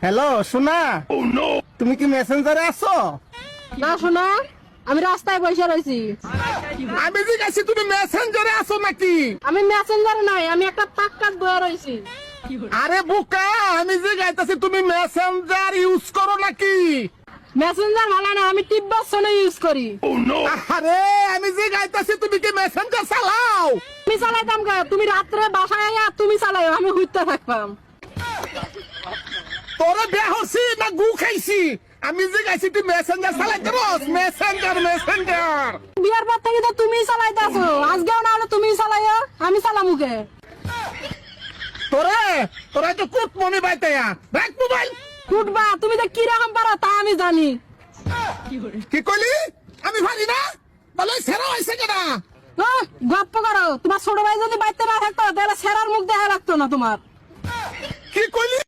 Hello সোনা, তুমি কি মেসেঞ্জারে আছো? না শোনা, আমি রাস্তায় বসে রয়েছি। আমি জিজ্ঞাসি তুমি মেসেঞ্জারে আছো নাকি? আমি মেসেঞ্জার নাই, আমি একটা পাক্কাত বয়ে রয়েছি। আরে বোকা, আমি জিজ্ঞাসি তুমি মেসেঞ্জার ইউজ করো নাকি? মেসেঞ্জার ভালো না, আমি টিব্বাসনে ইউজ করি। আরে আমি জিজ্ঞাসি তুমি কি মেসেঞ্জার চালাও? তুমি চালাইতাম কে? তুমি রাত্রে বাসায় আইয়া তুমি চালাই, আমি হুইতে থাকতাম। তোরে বেহসি না গু খাইছি? আমি জিজ্ঞাসি তুমি মেসেঞ্জার চালাইতে রস? মেসেঞ্জার মেসেঞ্জার বিয়ার পর থেকে তো তুমি চালাইতেছো, আজকেও না হলে তুমি চালাইয়া, আমি চালামুকে। তোরা তো কুট মনে বাইতায়া ব্যাক মোবাইল। উঠবা, তুমি তো কিরকম পারো তা আমি জানি। কি কইলি? আমি ভারি না তাহলে সেরা হইছে কেনা? গপ্প করো, তোমার ছোট ভাই যদি বাইতে না থাকতো তাহলে সেরার মুখ দেখা লাগতো না তোমার। কি কইলি?